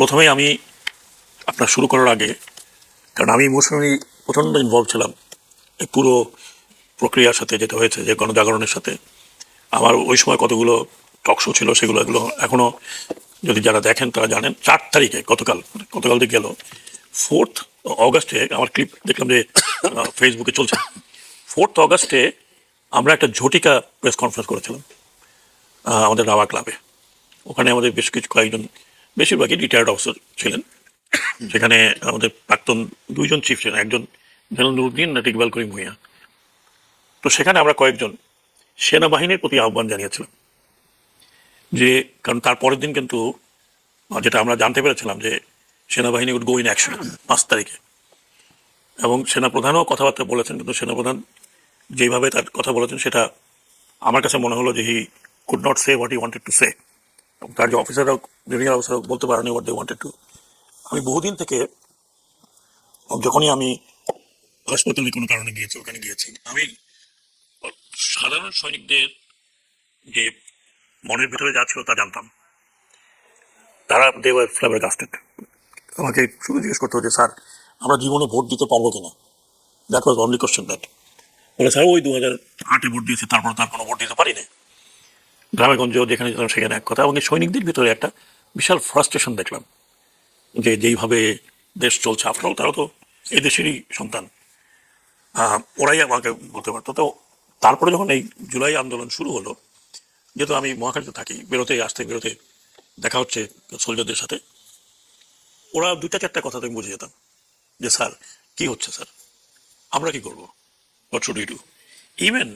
প্রথমেই আমি আপনার শুরু করার আগে, কারণ আমি ইমোশনালি প্রচণ্ড ইনভলভ ছিলাম এই পুরো প্রক্রিয়ার সাথে, যেটা হয়েছে যে গণজাগরণের সাথে আমার ওই সময় কতগুলো টক শো ছিল, এগুলো এখনও যদি যারা দেখেন তারা জানেন। 4 তারিখে গতকাল থেকে গেল 4th অগাস্টে আমার ক্লিপ দেখলাম যে ফেসবুকে চলছে। 4th অগাস্টে আমরা একটা ঝটিকা প্রেস কনফারেন্স করেছিলাম আমাদের রাওয়া ক্লাবে। ওখানে আমাদের বেশ কয়েকজন, বেশিরভাগই রিটায়ার্ড অফিসার ছিলেন। সেখানে আমাদের প্রাক্তন 2জন চিফ ছিলেন, একজন জেনারেল নুরুদ্দিন, ইকবাল করিম ভূঁইয়া। তো সেখানে আমরা কয়েকজন সেনাবাহিনীর প্রতি আহ্বান জানিয়েছিলাম যে, কারণ তার পরের দিন কিন্তু যেটা আমরা জানতে পেরেছিলাম যে সেনাবাহিনী উড গো ইন অ্যাকশন 5 তারিখে, এবং সেনাপ্রধানও কথাবার্তা বলেছেন। কিন্তু সেনাপ্রধান যেইভাবে তার কথা বলেছেন সেটা আমার কাছে মনে হলো যে he could not say what he wanted to say, এবং তার যে অফিসাররাও, জুনিয়র অফিসারও বলতে পারেনি হোয়াট দে ওয়ান্টেড টু। আমি বহুদিন থেকে, যখনই আমি হাসপাতালে কোনো কারণে গিয়েছি, ওখানে গিয়েছি, আমি সাধারণ সৈনিকদের যে মনের ভিতরে যা ছিল তা জানতাম। তারা দে ওয়ার ফ্ল্যাবারগাস্টেড। আমাকে শুধু জিজ্ঞেস করতে হচ্ছে, স্যার আমরা জীবনে ভোট দিতে পারবো কিনা? That was only question that. বলে স্যার ওই 2008-এ ভোট দিয়েছে, তারপর তার কোনো ভোট দিতে পারি না। গ্রামে গঞ্জেও যেখানে যেতাম সেখানে এক কথা। এবং এই সৈনিকদের ভিতরে একটা বিশাল ফ্রাস্ট্রেশন দেখলাম যে যেইভাবে দেশ চলছে, আফটারঅল তারাও তো এই দেশেরই সন্তান, ওরাই আমাকে বলতে পারতো। তো তারপরে যখন এই জুলাই আন্দোলন শুরু হলো, যেহেতু আমি মহাখালীতে থাকি, বেরোতে দেখা হচ্ছে সোলজারদের সাথে, ওরা 2-4টা কথা তো আমি বুঝে যেতাম যে স্যার কি হচ্ছে, স্যার আমরা কি করবো, what should we do. Even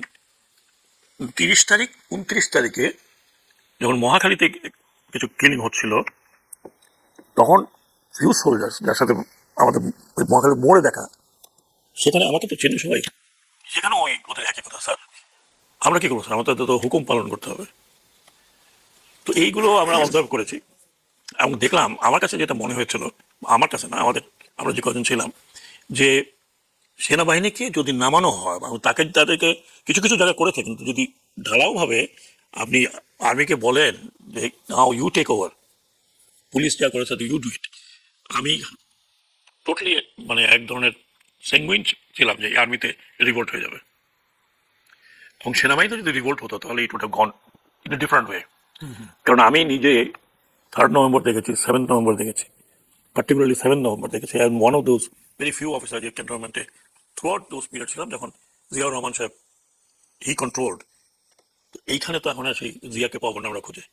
30 তারিখ 29 তারিখে যখন মহাখালীতে কিছু কিলিং হচ্ছিল, তখন ফিউ সোলজার্স যার সাথে আমাদের ওই মহাখালী মোড়ে দেখা, সেখানে আমাকে তো চেনে সবাই, সেখানে ওই ওদের একই কথা, স্যার আমরা কি করবো, স্যার আমাদের তো হুকুম পালন করতে হবে। তো এইগুলো আমরা অবজার্ভ করেছি এবং দেখলাম, আমার কাছে যেটা মনে হয়েছিল, আমার কাছে না, আমরা যে কজন ছিলাম, যে সেনাবাহিনীকে যদি নামানো হয়, তাদেরকে কিছু কিছু জায়গায় করেছে, কিন্তু যদি ঢালাওভাবে আপনি আর্মিকে বলেন যে now you take over, police যা করেছে ইউ ডু ইট, আমি টোটালি মানে এক ধরনের স্যাঙ্গুইন ছিলাম যে আর্মিতে রিভোল্ট হয়ে যাবে। এবং সেনাবাহিনীতে যদি রিভোল্ট হতো তাহলে it would have gone in a different way. কারণ আমি নিজে 3rd নভেম্বর দেখেছি, 7th নভেম্বর দেখেছি, particularly 7th নভেম্বর দেখেছি। I am one of those very few officers যে ক্যান্টনমেন্টে থ্রুআউট দোজ পিরিয়ড ছিলাম, যখন জিয়াউর রহমান সাহেব হি কন্ট্রোলড। এইখানে তো এখন আর সেই জিয়াকে পাবো না আমরা খুঁজে।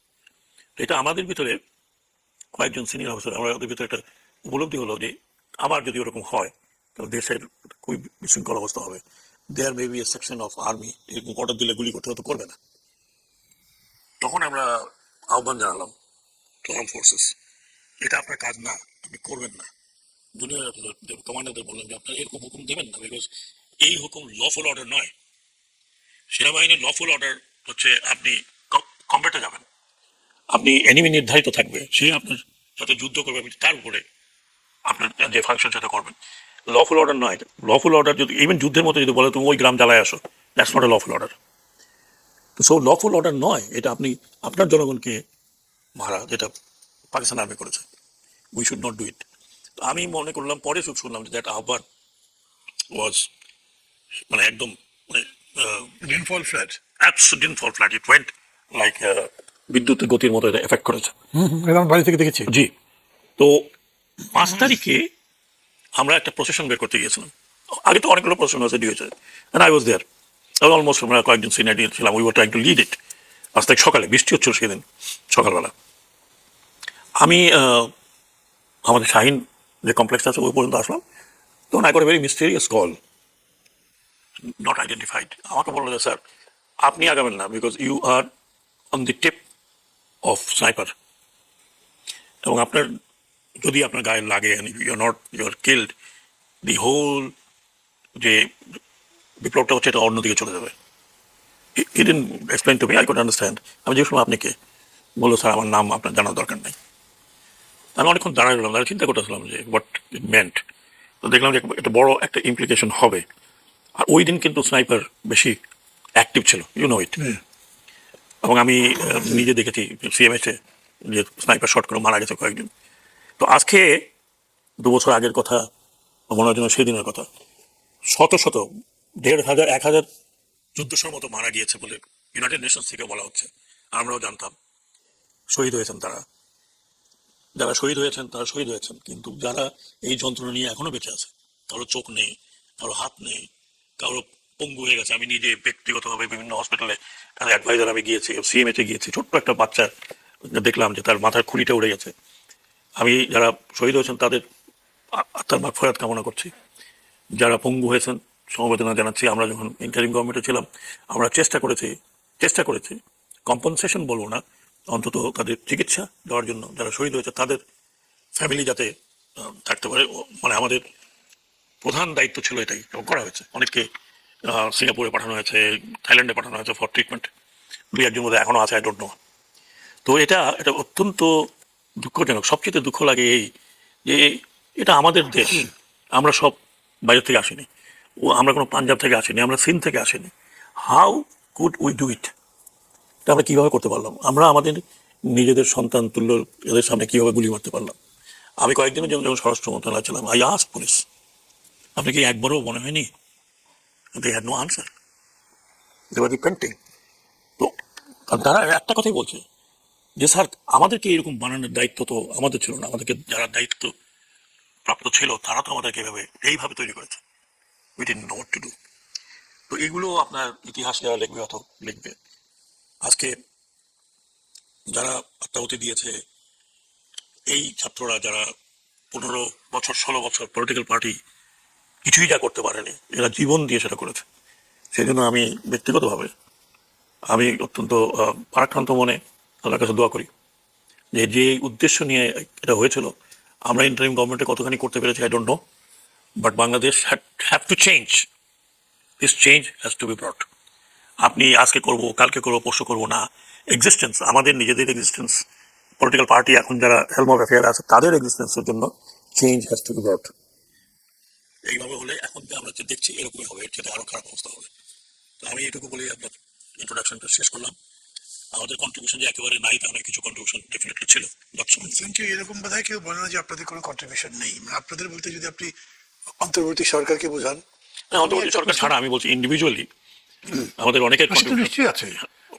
তো এটা আমাদের ভিতরে কয়েকজন সিনিয়র অফিসার, আমাদের ভিতরে একটা উপলব্ধি হলো যে আবার যদি ওরকম হয় তাহলে দেশের খুবই বিশৃঙ্খল অবস্থা হবে। There may be a section of army এরকম অর্ডার দিলে গুলি করতে হয়তো করবে না। তখন আমরা আহ্বান জানালাম টু আর্ম ফোর্সেস, এটা আপনার কাজ না, আপনি করবেন না। জুনিয়র কমান্ডারদের বললেন যে আপনারা এরকম হুকুম দেবেন না, বিকজ এই হুকুম লফুল অর্ডার নয়। সেনাবাহিনীর লফুল অর্ডার হচ্ছে আপনি কমব্যাটে যাবেন, আপনি এনিমি নির্ধারিত থাকবে, সে আপনার সাথে যুদ্ধ করবে, আপনি তার উপরে আপনার যে ফাংশন সেটা করবেন। লফুল অর্ডার নয়। লফুল অর্ডার যদি ইভেন যুদ্ধের মতো যদি বলে তুমি ওই গ্রাম জ্বালায় আসো, that's not a lawful order. তো সো লফুল অর্ডার নয়, এটা আপনি আপনার জনগণকে মারা, যেটা পাকিস্তান আর্মি করেছে। We should not do it. তো আমি মনে করলাম, পরে শুনলাম যে দ্যাট আহ্বান ওয়াজ মানে একদম মানে didn't fall flat. didn't fall flat. It went like বিদ্যুতের গতির মতো এটা এফেক্ট করেছে। এটা আমি বাড়ি থেকে দেখেছি। জি। তো 5 তারিখে আমরা একটা প্রসেশন বের করতে গিয়েছিলাম। আগে তো অনেকগুলো প্রসেশন হয়েছে, হয়েছে, and I was there. Almost আমরা কয়েকজন সিনিয়র ছিলাম, we were trying to lead it. 5 তারিখ সকালে বৃষ্টি হচ্ছিল সেদিন সকালবেলা। আমি আমাদের শাহিন যে কমপ্লেক্স আছে ওই পর্যন্ত আসলাম, তখন I got a very mysterious call, not identified. আমাকে বললো যে স্যার আপনি আগাবেন না, because you are on the tip of sniper, এবং আপনার যদি আপনার গায়ে লাগে you are not, you are killed, the whole যে বিপ্লবটা হচ্ছে এটা অন্যদিকে চলে যাবে। He didn't explain to me, I could understand. আমি জিজ্ঞেস করলাম আপনি কে? বললো স্যার আমার নাম আপনার জানার দরকার নেই। আমি অনেকক্ষণ দাঁড়ায় গেলাম, তারা চিন্তা করতেছিলাম যে হোয়াট ইট মেন্ট। তো দেখলাম যে একটা বড় একটা ইমপ্লিকেশন হবে। আর ওই দিন কিন্তু স্নাইপার বেশি অ্যাক্টিভ ছিল, ইউ নো ইট। এবং আমি নিজে দেখেছি সিএমএসে যে স্নাইপার শট করে মারা গেছে কয়েকজন। তো আজকে 2 বছর আগের কথা মনে হয় যেন সেই দিনের কথা। শত শত 1,500 1,000 1400 মতো মারা গিয়েছে বলে ইউনাইটেড নেশনস থেকে বলা হচ্ছে। আমরাও জানতাম। শহীদ হয়েছেন তারা, যারা শহীদ হয়েছেন তারা শহীদ হয়েছেন, কিন্তু যারা এই যন্ত্রণা নিয়ে এখনো বেঁচে আছে, কারো চোখ নেই, কারো হাত নেই, কারো পঙ্গু হয়ে গেছে। আমি নিজে ব্যক্তিগতভাবে বিভিন্ন হসপিটালে অ্যাডভাইজার আমি গিয়েছি, সিএমএতে গিয়েছি, ছোট্ট একটা বাচ্চা দেখলাম যে তার মাথার খুলিটা উড়ে গেছে। আমি যারা শহীদ হয়েছেন তাদের আত্মার মাগফিরাত কামনা করছি। যারা পঙ্গু হয়েছেন সমবেদনা জানাচ্ছি। আমরা যখন ইন্টারিম গভর্নমেন্টে ছিলাম আমরা চেষ্টা করেছি কম্পনসেশন বলবো না, অন্তত তাদের চিকিৎসা দেওয়ার জন্য। যারা শহীদ হয়েছে তাদের ফ্যামিলি যাতে থাকতে পারে, মানে আমাদের প্রধান দায়িত্ব ছিল এটাই, এবং করা হয়েছে। অনেককে সিঙ্গাপুরে পাঠানো হয়েছে, থাইল্যান্ডে পাঠানো হয়েছে ফর ট্রিটমেন্ট। 2-1জন মধ্যে এখনো আছে, আই ডোন্ট নো। তো এটা অত্যন্ত দুঃখজনক। সবচেয়ে দুঃখ লাগে এই যে এটা আমাদের দেশ, আমরা সব বাইরে থেকে আসিনি, আমরা কোনো পাঞ্জাব থেকে আসিনি, আমরা সিন্ধ থেকে আসিনি। How could we do it? এটা আমরা কীভাবে করতে পারলাম? আমরা আমাদের নিজেদের সন্তান তুল্য এদের সামনে কীভাবে গুলি মারতে পারলাম? আমি কয়েকদিনের জন্য যখন স্বরাষ্ট্র মন্ত্রণালয় ছিলাম, আই আস্কড পুলিশ, আপনি কি একবারও মনে হয়নি? They had no answer, they were repenting. তো তারা একটা কথাই বলছে যে স্যার আমাদেরকে এরকম বানানোর দায়িত্ব তো আমাদের ছিল না, আমাদেরকে যারা দায়িত্ব প্রাপ্ত ছিল তারা তো আমাদেরকে এইভাবে তৈরি করেছে। We didn't know what to do. তো এগুলো আপনার ইতিহাস যারা লিখবে অত লিখবে। আজকে যারা আত্মাহুতি দিয়েছে, এই ছাত্ররা যারা 15 বছর 16 বছর পলিটিক্যাল পার্টি কিছুই যা করতে পারেনি, এরা জীবন দিয়ে সেটা করেছে। সেই জন্য আমি ব্যক্তিগতভাবে আমি অত্যন্ত ভারাক্রান্ত মনে তাদের কাছে দোয়া করি যে যে উদ্দেশ্য নিয়ে এটা হয়েছিল, আমরা ইন্টারিম গভর্নমেন্টে কতখানি করতে পেরেছি I don't know, but Bangladesh have to change. This change has to B ব্রট। আপনি আজকে করব, কালকে করবো, পরশু করবো না। এক্সিস্টেন্স, আমাদের নিজেদের এক্সিস্টেন্স, পলিটিক্যাল পার্টি এখন যারা হেলম অফ অ্যাফেয়ার আছে তাদের এক্সিস্টেন্সের জন্য চেঞ্জ হ্যাজ টু বি ব্রট। এইভাবে হলে এখন যে আমরা যে দেখছি এরকমই হবে, এর চেয়ে আরো খারাপ অবস্থা হবে। তো আমি এটুকু বলেই আপনার ইন্ট্রোডাকশনটা শেষ করলাম। আমাদের কন্ট্রিবিউশন যে একেবারে নাই তা নয়, কিছু কন্ট্রিবিউশন ডেফিনেটলি ছিল। কিন্তু এরকম বোধহয় কেউ বলে না যে আপনাদের কোনো কন্ট্রিবিউশন নেই। মানে আপনাদের বলতে যদি আপনি অন্তর্বর্তী সরকারকে বোঝান, অন্তর্বর্তী সরকার ছাড়া আমি বলছি ইন্ডিভিজুয়ালি আমাদের অনেকের সেটা contribution- নিশ্চয়ই আছে।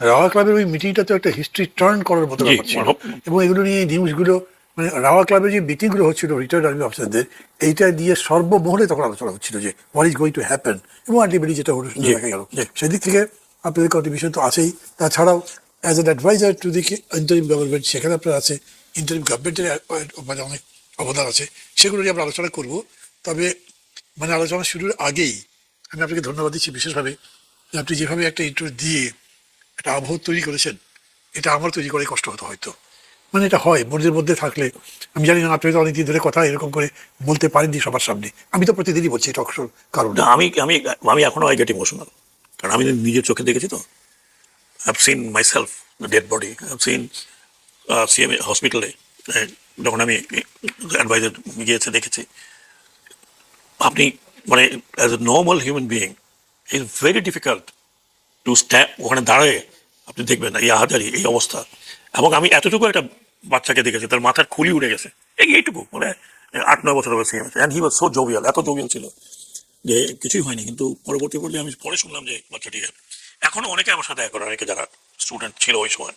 রাওয়া ক্লাবের ওই মিটিংটা তো একটা হিস্ট্রি টার্ন করার মতো জি, ব্যাপার ছিল। হব- এবং এগুলো নিয়ে নিউজগুলো, মানে রাওয়া ক্লাবের যে মিটিংগুলো হচ্ছিল রিটায়ার্ড আর্মি অফিসারদের, এইটা দিয়ে সর্বমহলে তখন আলোচনা হচ্ছিল যে what is going to happen, এবং আলটিমেটলি যেটা হলো জি, দেখা গেল। জি। সেদিক থেকে আপনাদের কন্ট্রিবিউশন তো আছেই। তাছাড়াও as an adviser to the interim government, সেখানে আপনার আছে ইন্টারিম গভর্নমেন্টের মানে অনেক অবদান আছে, সেগুলো নিয়ে আমরা আলোচনা করব। তবে মানে আলোচনা শুরুর আগেই আমি আপনাকে ধন্যবাদ দিচ্ছি বিশেষভাবে যে আপনি যেভাবে একটা ইন্টারভিউ দিয়ে একটা আবহ তৈরি করেছেন। এটা আমার তৈরি করে কষ্ট হতো হয়তো, মানে এটা হয় মনের মধ্যে থাকলে। আমি জানি না, আপনি তো অনেকদিন ধরে কথা এরকম করে বলতে পারেননি সবার সামনে। আমি তো প্রতিদিনই বলছি এটা অবসর কারণ। না, আমি আমি আমি এখনো আই গেট ইমোশনাল, কারণ আমি নিজের চোখে দেখেছি তো। I've seen myself, the dead body. I've seen CMA হসপিটালে যখন আমি অ্যাডভাইজার গিয়েছে দেখেছি। আপনি মানে as a normal human being is very difficult to stand. ওখানে দাঁড়ায় আপনি দেখবেন এই আহাজারি, এই অবস্থা। এবং আমি এতটুকু একটা বাচ্চাকে দেখেছি, তার মাথার খুলি উঠে গেছে, এইটুকু, মানে 8-9 বছর বয়সী। And he was so jovial, এত জোভিয়াল ছিল যে কিছুই হয়নি। কিন্তু পরবর্তী পর্যায়ে আমি পরে শুনলাম যে বাচ্চাটি এখনো অনেকে আমার সাথে দেখা করে, অনেকে যারা স্টুডেন্ট ছিল ওই সময়,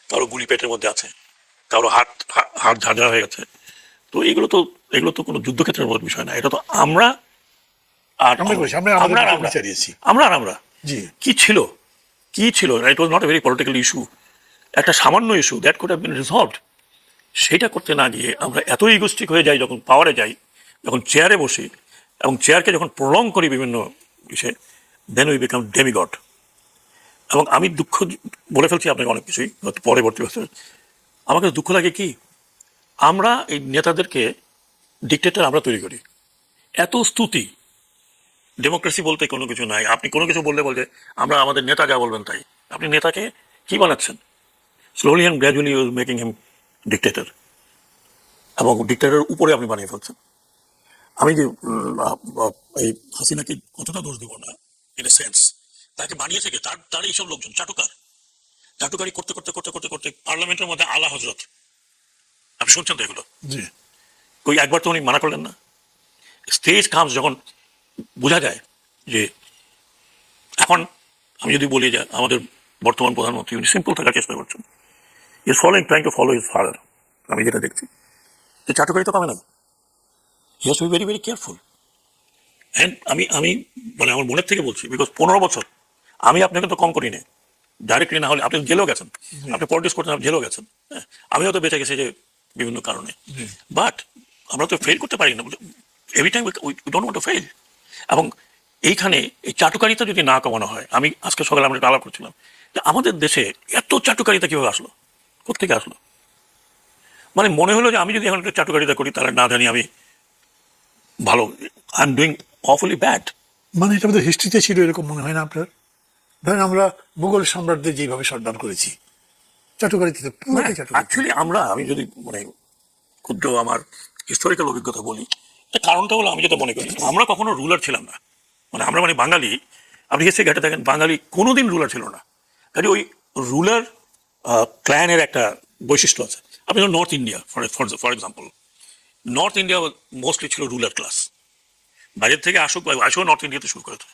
কারো গুলি পেটের মধ্যে আছে, কারো হাত ঝাঁঝরা হয়ে গেছে। তো এগুলো তো কোনো যুদ্ধক্ষেত্রের মতো বিষয় না। এটা তো আমরা আর আমরা করেছি, আমরা আমাদের আমরা আর মতো আমরা চালিয়েছি। আমরা জি। কি ছিল, it was not a very political issue, একটা সামান্য issue that could have been resolved. সেটা করতে না গিয়ে আমরা এত ইগোস্টিক হয়ে যাই যখন পাওয়ারে যাই, যখন চেয়ারে বসি, এবং চেয়ারকে যখন প্রলং করি বিভিন্ন বিষয়ে, দেন উই বিকাম ডেমিগড। এবং আমি দুঃখ বলে ফেলছি আপনাকে অনেক কিছুই হয়তো পরবর্তী বছর। আমাকে দুঃখ লাগে কি, আমরা এই নেতাদেরকে ডিক্টেটর আমরা তৈরি করি। এত স্তুতি, ডেমোক্রেসি বলতে কোনো কিছু নাই। আপনি কোনো কিছু বললে বলতে আমরা আমাদের নেতা যা বলবেন তাই। আপনি নেতাকে কি বানাচ্ছেন? Slowly and gradually you making him dictator, এবং ডিক্টেটরের উপরে আপনি বানিয়ে ফেলছেন। আমি যে এই হাসিনাকে কতটা দোষ দেবো না, ইন এ সেন্স তাকে বানিয়েছে কে? তার এইসব লোকজন চাটুকারি করতে করতে করতে করতে করতে পার্লামেন্টের মধ্যে আলা হজরত, আপনি শুনছেন তো এগুলো? জি। ওই একবার তো উনি মানা করলেন না। স্টেজ কামস যখন বোঝা যায় যে এখন আমি যদি বলি যে আমাদের বর্তমান প্রধানমন্ত্রী উনি সিম্পল থাকার চেষ্টা করছেন, is following trying to follow his father, আমি যেটা দেখছি যে চাটুকারি তো কমে না, he has to be very very careful. And আমি মানে আমার মনের থেকে বলছি, বিকজ 15 বছর আমি আপনাকে তো কম করি না, ডাইরেক্টলি না হলে আপনি জেলেও গেছেন, আপনি পলিটিক্স করছেন, আপনি জেলেও গেছেন, হ্যাঁ আমিও তো বেঁচে গেছি যে বিভিন্ন কারণে। বাট আমরা তো ফেল করতে পারি না, every time we don't want to fail. এবং এইখানে এই চাটুকারিতা যদি না কমানো হয়, আমি আজকে সকালে আমরা একটু আলাপ করছিলাম যে আমাদের দেশে এত চাটুকারিতা কিভাবে আসলো, কোথেকে আসলো। মানে মনে হলো যে আমি যদি এখন একটু চাটুকারিতা করি তাহলে না জানি আমি ভালো, আই এম ডুইং অফুলি ব্যাড। মানে এটা আমাদের হিস্ট্রিতে ছিল এরকম মনে হয় না আপনার? ধরেন আমরা মুঘল সম্রাটদের যেভাবে সন্ধান করেছি, চাটুকারিতে পুরোটাই চাটুকারি। অ্যাকচুয়ালি আমি যদি মানে ক্ষুদ্র আমার হিস্টোরিক্যাল অভিজ্ঞতা বলি, তার কারণটা হলো আমি যেটা মনে করি আমরা কখনো রুলার ছিলাম না। মানে আমরা মানে বাঙালি, আপনি হিস্ট্রি ঘাটে দেখেন বাঙালি কোনোদিন রুলার ছিল না। কাজে ওই রুলার ক্ল্যানের একটা বৈশিষ্ট্য আছে। আপনি north India for example, north India mostly ছিল রুলার ক্লাস, বাইরের থেকে আসুক বা আসেও নর্থ ইন্ডিয়াতে শুরু করেছে।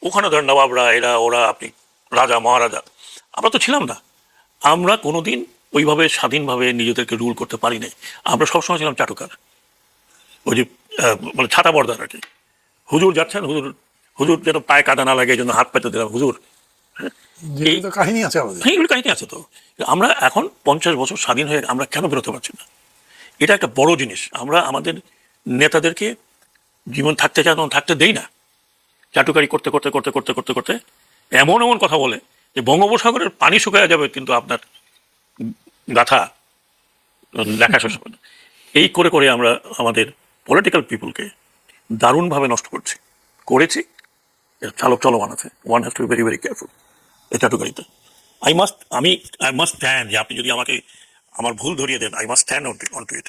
ওখানে ধরেন নবাবরা এরা ওরা, আপনি রাজা মহারাজা, আমরা তো ছিলাম না। আমরা কোনোদিন ওইভাবে স্বাধীনভাবে নিজেদেরকে রুল করতে পারি নাই। আমরা সবসময় ছিলাম চাটুকার, ওই যে মানে ছাতা বর্দার আর কি। হুজুর যাচ্ছেন, হুজুর হুজুর যেন পায়ে কাদা না লাগে এই জন্য হাত পাইতে দিলাম হুজুর। এই তো কাহিনী আছে আমাদের। হ্যাঁ এগুলো কাহিনী আছে তো। আমরা এখন 50 বছর স্বাধীন হয়ে আমরা কেন বেরোতে পারছি না? এটা একটা বড় জিনিস। আমরা আমাদের নেতাদেরকে জীবন থাকতে চায় তখন থাকতে দেই না। চাটুকারি করতে করতে করতে করতে করতে করতে এমন এমন কথা বলে যে বঙ্গোপসাগরের পানি শুকায় যাবে কিন্তু আপনার গাথা লেখা শেষ হবে না। এই করে করে আমরা আমাদের পলিটিক্যাল পিপুলকে দারুণভাবে নষ্ট করেছি। এর চালক চলমান আছে। One has to be very very careful এই চাটুকারিতে। আই মাস্ট স্ট্যান্ড, যে আপনি যদি আমাকে আমার ভুল ধরিয়ে দেন, I must stand on to it.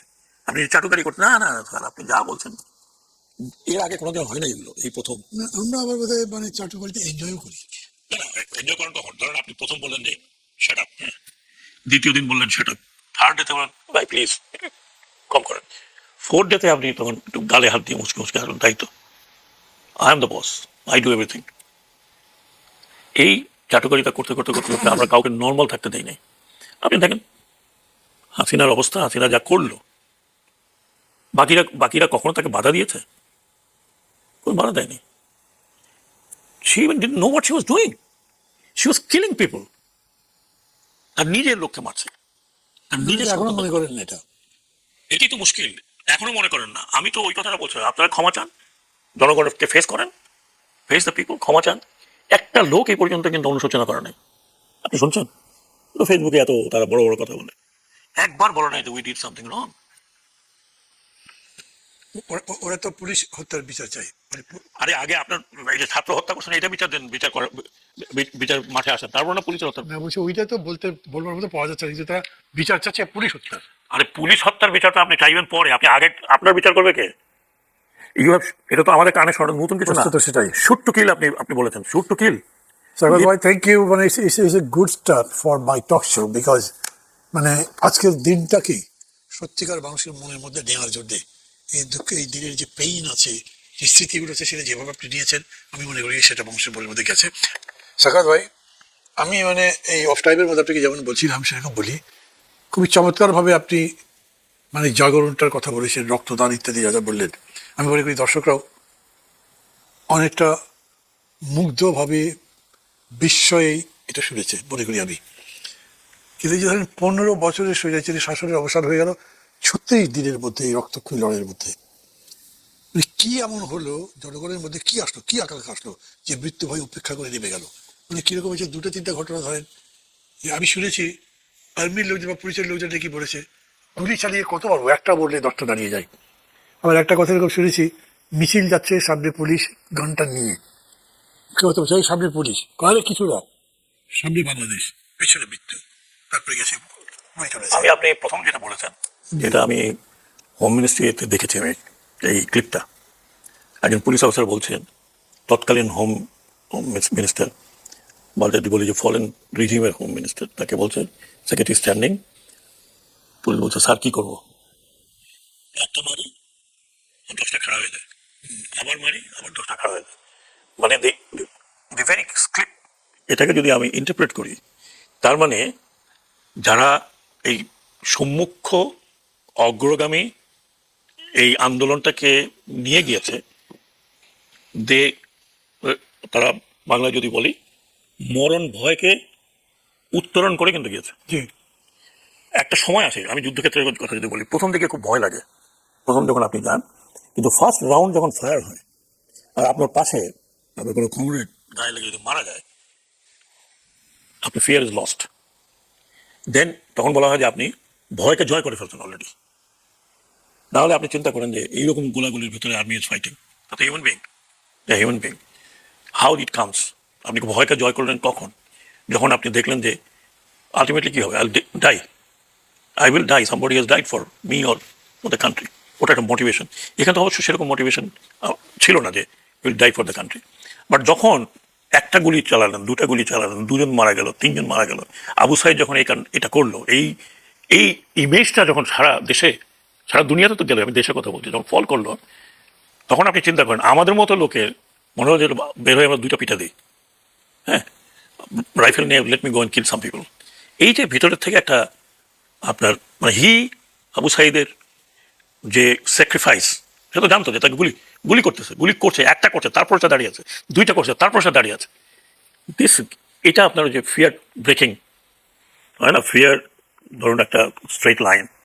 আপনি চাটুকারি করতে না না স্যার, আপনি যা বলছেন এর আগে কোনোদিন হয় না এগুলো, এই প্রথম। না, আমরা আবার বোধহয় মানে চাটুকারিতে এনজয়ও করি। এনজয় করেন কখন? ধরেন আপনি প্রথম বললেন যে সেট আপ, দ্বিতীয় দিন বললেন সেট আপ, থার্ড ডেতে বলেন ভাই প্লিজ কম করেন, ফোর্থ ডেতে আপনি তখন একটু গালে হাত দিয়ে মুচকে মুচকে আসবেন, তাই তো I am the boss, I do everything. এই চাটুকারিতা করতে করতে করতে করতে আমরা কাউকে নর্মাল থাকতে দেই নাই। আপনি দেখেন হাসিনার অবস্থা, হাসিনা যা করলো, বাকিরা কখনো তাকে বাধা দিয়েছে? কোনো বাধা দেয়নি। She even didn't know what she was doing. She was killing people. আর নিজের লোককে মারছে, আর নিজের এখনো সন্তান। মনে করেন না এটা? এটাই তো মুশকিল, এখনো মনে করেন না। আমি তো ওই কথাটা বলছি, আপনারা ক্ষমা চান, জনগণকে ফেস করেন, ফেস দ্য পিপল, ক্ষমা চান। একটা লোক এই পর্যন্ত কিন্তু অনুশোচনা করে নাই। আপনি শুনছেন তো ফেসবুকে এত তারা বড় বড় কথা বলে, একবার বলে নাই উই ডিড সামথিং রং। ওরা তো পুলিশ হত্যার বিচার চাই, মানে আরে আগে আপনার এই যে ছাত্র হত্যা করছেন এটা বিচার দেন, বিচার মাঠে আসেন, তারপর না পুলিশের হত্যা। না বলছি ওইটা তো বলবার মতো পাওয়া যাচ্ছে না, কিন্তু তারা বিচার চাচ্ছে পুলিশ হত্যার। আরে পুলিশ হত্যার বিচারটা আপনি চাইবেন পরে, আপনি আগে আপনার বিচার করবে কে? ইউ হ্যাভ, এটা তো আমাদের কানে শোনা নতুন কিছু না। তো সেটাই। শুট টু কিল, আপনি বলেছেন shoot to kill. Sarkar bhai, thank you. মানে it's a good start for my talk show because মানে আজকের দিনটাকে সত্যিকার মানুষের মনের মধ্যে নেওয়ার জন্য এই দুঃখ, এই দিনের যে পেইন আছে, যে স্মৃতিগুলো আছে, সেটা যেভাবে আপনি নিয়েছেন আমি মনে করি সেটা মানুষের মনের মধ্যে গেছে। সাকাত ভাই, আমি মানে এই অফ টাইমের মধ্যে আপনাকে যেমন বলছিলাম সেরকম বলি, খুবই চমৎকারভাবে আপনি মানে জাগরণটার কথা বলেছেন, রক্তদান ইত্যাদি যা যা বললেন। আমি মনে করি দর্শকরাও অনেকটা মুগ্ধভাবে বিস্ময়ে এটা শুনেছে মনে করি আমি। কিন্তু এই যে ধরেন 15 বছরের স্বৈরাচারী শাসনের অবসান হয়ে গেল 36 দিনের মধ্যে, এই রক্তক্ষয়ী লড়াইয়ের মধ্যে। মানে কি এমন হলো জনগণের মধ্যে, কি আসলো, কি আকাঙ্ক্ষা আসলো যে মৃত্যু ভয় উপেক্ষা করে নেমে গেল? মানে কিরকম হয়েছে, দুটো তিনটা ঘটনা ধরেন যে আমি শুনেছি আর্মির লোকজন বা পুলিশের লোকজন কি বলেছে, গুলি চালিয়ে কত পারবো, একটা বললে 10টা দাঁড়িয়ে যায়। আবার একটা কথা এরকম শুনেছি, মিছিল যাচ্ছে, সামনে পুলিশ গানটা নিয়ে, কেউ তো চাই সামনে পুলিশ, কালে কিছু না, সামনে বাংলাদেশ, পেছনে মৃত্যু, তারপরে গেছে। আমি আপনি প্রথম যেটা বলেছেন, যেটা আমি হোম মিনিস্ট্রিতে দেখেছি আমি এই ক্লিপটা, একজন পুলিশ অফিসার বলছেন, তৎকালীন হোম মিনিস্টার বলে যে ফরেন রিজিমের হোম মিনিস্টার, তাকে বলছে সেক্রেটারি স্ট্যান্ডিং, পুলিশ বলছে স্যার কি করবো, একটা মারি খাড়া হয়ে যায়, আবার মারি, আবার 10টা খাড়া হয়ে যায়। মানে দি ভেরি স্ক্লিপ। এটাকে যদি আমি ইন্টারপ্রেট করি, তার মানে যারা এই সম্মুখ অগ্রগামী এই আন্দোলনটাকে নিয়ে গিয়েছে, দে তারা বাংলায় যদি বলি মরণ ভয়কে উত্তরণ করে কিন্তু গিয়েছে। জি। একটা সময় আসে, আমি যুদ্ধক্ষেত্রের কথা যদি বলি, প্রথম দিকে খুব ভয় লাগে, প্রথম যখন আপনি যান, কিন্তু ফার্স্ট রাউন্ড যখন ফায়ার হয় আর আপনার পাশে আপনার কোনো কমরেড গায়ে লেগে যদি মারা যায়, আপনার ফিয়ার ইজ লস্ট। দেন তখন বলা হয় যে আপনি ভয়কে জয় করে ফেলছেন অলরেডি। নাহলে আপনি চিন্তা করেন যে এইরকম গোলাগুলির ভিতরে আর্মি ইজ ফাইটিং, তাতে human being, human being, how it comes. আপনি ভয়কে জয় করলেন কখন? যখন আপনি দেখলেন যে আলটিমেটলি কি হবে, die, I will die, somebody has died for me or for the country. ওটা একটা মোটিভেশন। এখানে তো অবশ্য সেরকম মোটিভেশন ছিল না যে will die for the country. But যখন একটা গুলি চালালেন, দুটা গুলি চালালেন, দুজন মারা গেল, তিনজন মারা গেল, আবু সাইদ যখন এটা করলো, এই এই ইমেজটা যখন সারা দেশে, সারা দুনিয়াতে তো গেল, আমি দেশের কথা বলছি, যখন ফল করলো, তখন আপনি চিন্তা করেন আমাদের মতো লোকের মনে হয় যে বের হয়ে আমরা দুইটা পিঠা দিই, হ্যাঁ, রাইফেল নিয়ে let me go and kill some people. এই যে ভিতরের থেকে একটা আপনার মানে আবু সাইদের যে স্যাক্রিফাইস, সে তো জানতো যে তাকে গুলি গুলি করতেছে, গুলি করছে, একটা করছে, তারপর সে দাঁড়িয়ে আছে, দুইটা করছে, তারপর সে দাঁড়িয়ে আছে। দিস, এটা আপনার যে ফিয়ার ব্রেকিং হয় না, ফিয়ার ধরুন একটা স্ট্রেট লাইন,